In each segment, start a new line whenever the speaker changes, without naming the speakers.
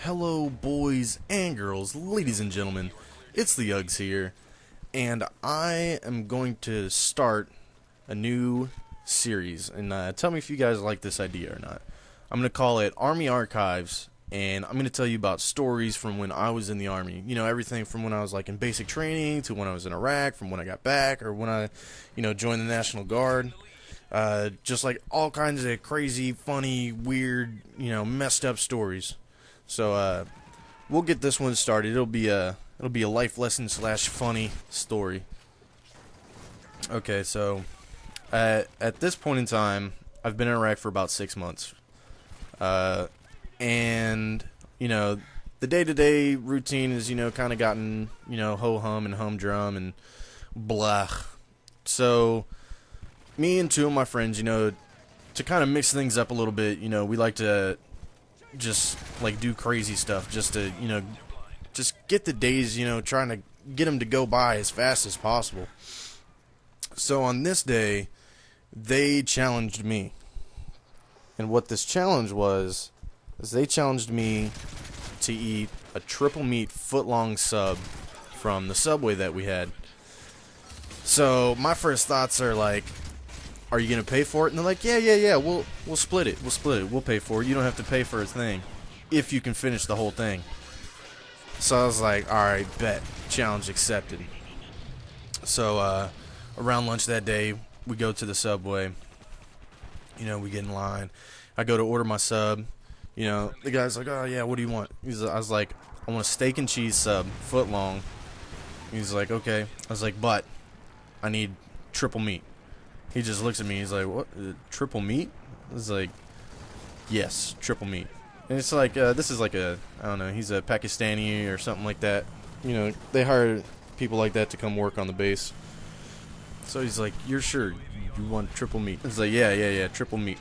Hello, boys and girls, ladies and gentlemen. It's TheUghz here, and I am going to start a new series. And tell me if you guys like this idea or not. I'm going to call it Army Archives, and I'm going to tell you about stories from when I was in the Army. You know, everything from when I was like in basic training to when I was in Iraq, from when I got back, or when I, joined the National Guard. Just like all kinds of crazy, funny, weird, messed up stories. So we'll get this one started. It'll be a life lesson / funny story. Okay, so at this point in time, I've been in Iraq for about 6 months, and the day-to-day routine is kind of gotten ho hum and humdrum and blah. So me and two of my friends, to kind of mix things up a little bit, we like to just like do crazy stuff just to just get the days trying to get them to go by as fast as possible. So on this day they challenged me, and what this challenge was is they challenged me to eat a triple meat foot-long sub from the Subway that we had. So my first thoughts are like, are you gonna pay for it? And they're like, yeah, we'll split it. We'll pay for it. You don't have to pay for a thing if you can finish the whole thing. So I was like, alright, bet. Challenge accepted. So around lunch that day, we go to the Subway. We get in line. I go to order my sub. The guy's like, oh yeah, what do you want? I was like, I want a steak and cheese sub, foot long. He's like, okay. I was like, but I need triple meat. He just looks at me. He's like, "What? Triple meat?" I was like, "Yes, triple meat." And it's like, this is like I don't know. He's a Pakistani or something like that. They hire people like that to come work on the base. So he's like, "You're sure you want triple meat?" I was like, "Yeah, triple meat."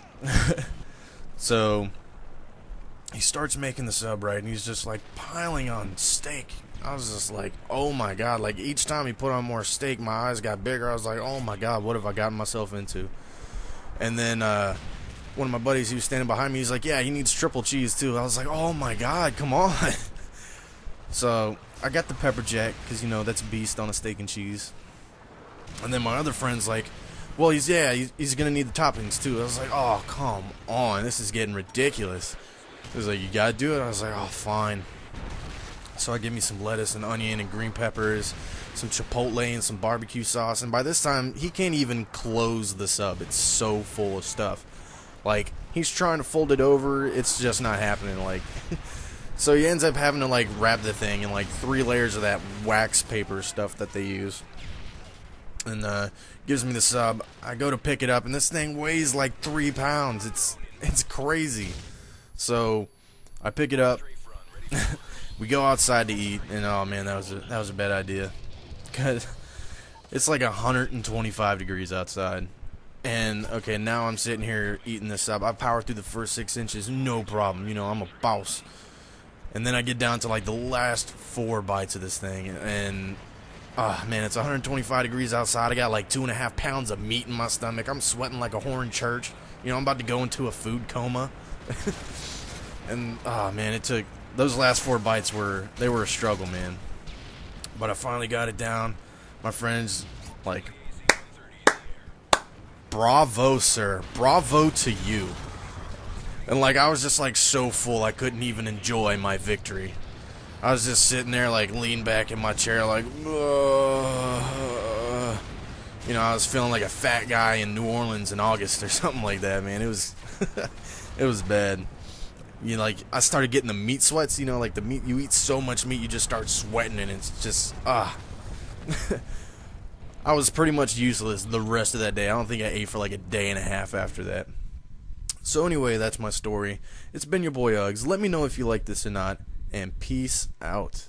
So he starts making the sub, right, and he's just like piling on steak. I was just like, oh my god, like each time he put on more steak, my eyes got bigger. I was like, oh my god, what have I gotten myself into? And then one of my buddies, he was standing behind me, he's like, yeah, he needs triple cheese too. I was like, oh my god, come on. So I got the pepper jack, because that's a beast on a steak and cheese. And then my other friend's like, well, he's gonna need the toppings too. I was like, oh, come on, this is getting ridiculous. He was like, you gotta do it. I was like, oh, fine. So I give me some lettuce and onion and green peppers, some chipotle and some barbecue sauce. And by this time, he can't even close the sub. It's so full of stuff. Like, he's trying to fold it over. It's just not happening. Like, so he ends up having to, like, wrap the thing in, like, 3 layers of that wax paper stuff that they use. And gives me the sub. I go to pick it up, and this thing weighs, like, 3 pounds. It's crazy. So I pick it up. We go outside to eat, and oh man, that was a bad idea, because it's like 125 degrees outside. And okay, now I'm sitting here eating this up. I power through the first 6 inches, no problem. I'm a boss. And then I get down to like the last 4 bites of this thing, and man, it's 125 degrees outside. I got like 2.5 pounds of meat in my stomach. I'm sweating like a whore in church. I'm about to go into a food coma. And man, it took. Those last 4 bites were a struggle, man. But I finally got it down. My friend's like, bravo, sir. Bravo to you. And like, I was just like so full I couldn't even enjoy my victory. I was just sitting there like leaned back in my chair like, I was feeling like a fat guy in New Orleans in August or something like that, man. It was it was bad. I started getting the meat sweats, like the meat, you eat so much meat, you just start sweating, and it's just, I was pretty much useless the rest of that day. I don't think I ate for like a day and a half after that. So anyway, that's my story. It's been your boy TheUghz. Let me know if you like this or not, and peace out.